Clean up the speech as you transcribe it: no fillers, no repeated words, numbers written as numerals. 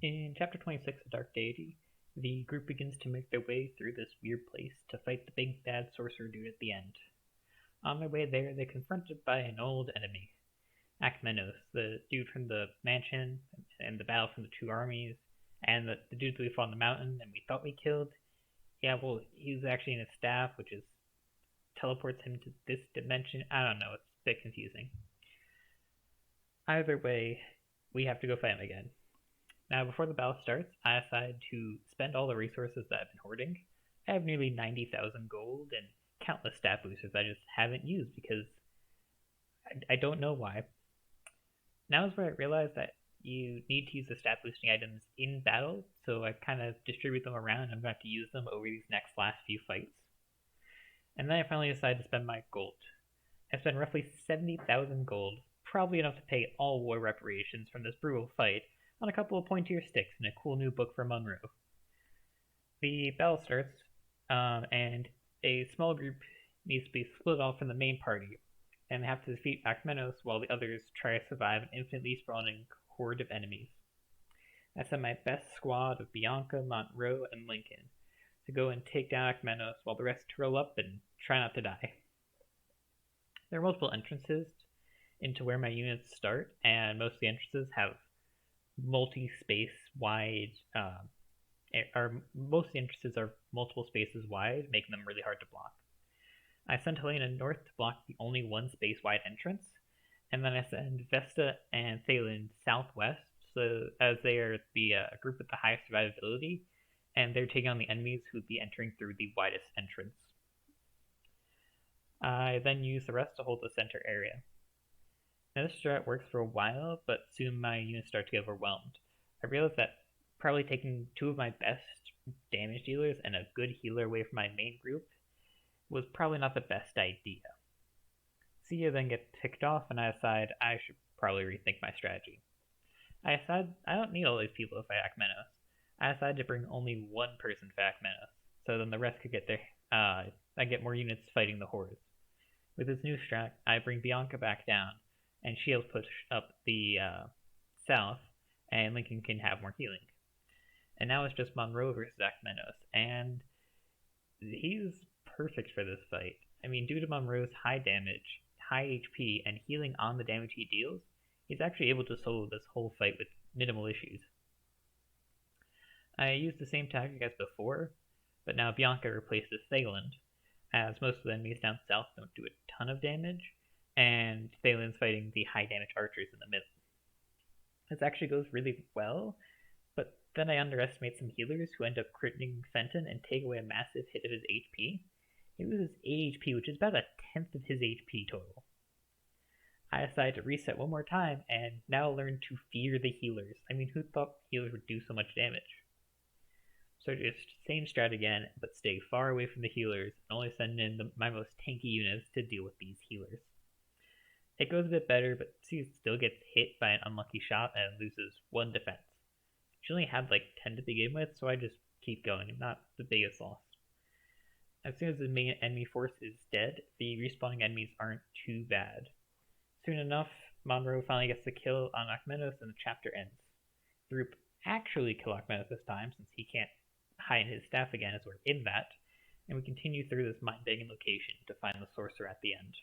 In Chapter 26 of Dark Deity, the group begins to make their way through this weird place to fight the big bad sorcerer dude at the end. On their way there, they're confronted by an old enemy, Akmenos, the dude from the mansion and the battle from the two armies, and the dude that we fought on the mountain and we thought we killed. Yeah, well, he was actually in his staff, which is teleports him to this dimension. I don't know, it's a bit confusing. Either way, we have to go fight him again. Now, before the battle starts, I decide to spend all the resources that I've been hoarding. I have nearly 90,000 gold and countless stat boosters I just haven't used because I don't know why. Now is where I realize that you need to use the stat boosting items in battle, so I kind of distribute them around and I'm going to have to use them over these last few fights. And then I finally decide to spend my gold. I spent roughly 70,000 gold, probably enough to pay all war reparations from this brutal fight, on a couple of pointier sticks and a cool new book for Monroe. The battle starts, and a small group needs to be split off from the main party and have to defeat Akmenos while the others try to survive an infinitely spawning horde of enemies. I sent my best squad of Bianca, Monroe, and Lincoln to go and take down Akmenos while the rest curl up and try not to die. There are multiple entrances into where my units start, and most of the entrances have multi-space wide most of the entrances are multiple spaces wide, making them really hard to block. I sent Helena north to block the only one space wide entrance, and then I send Vesta and Thalen southwest, so as they are the group with the highest survivability, and they're taking on the enemies who'd be entering through the widest entrance. I then use the rest to hold the center area. Now this strat works for a while, but soon my units start to get overwhelmed. I realized that probably taking two of my best damage dealers and a good healer away from my main group was probably not the best idea. Sia then gets ticked off and I decide I should probably rethink my strategy. I decide I don't need all these people to fight Akmenos. I decided to bring only one person to Akmenos, so then the rest could get I get more units fighting the hordes. With this new strat, I bring Bianca back down, and she'll push up the south, and Lincoln can have more healing. And now it's just Monroe versus Akmenos, and he's perfect for this fight. I mean, due to Monroe's high damage, high HP, and healing on the damage he deals, he's actually able to solo this whole fight with minimal issues. I used the same tactic as before, but now Bianca replaces Thalen, as most of the enemies down south don't do a ton of damage, and Thalen's fighting the high damage archers in the middle. This actually goes really well, but then I underestimate some healers who end up critting Fenton and take away a massive hit of his HP. He loses 8 HP, which is about a tenth of his HP total. I decided to reset one more time and now learn to fear the healers. I mean, who thought healers would do so much damage? So just same strat again, but stay far away from the healers and only send in my most tanky units to deal with these healers. It goes a bit better, but she still gets hit by an unlucky shot and loses 1 defense. She only had like 10 to begin with, so I just keep going, not the biggest loss. As soon as the main enemy force is dead, the respawning enemies aren't too bad. Soon enough, Monroe finally gets the kill on Akmenos and the chapter ends. The group actually kill Akmenos this time, since he can't hide his staff again as we're in that, and we continue through this mind-banging location to find the sorcerer at the end.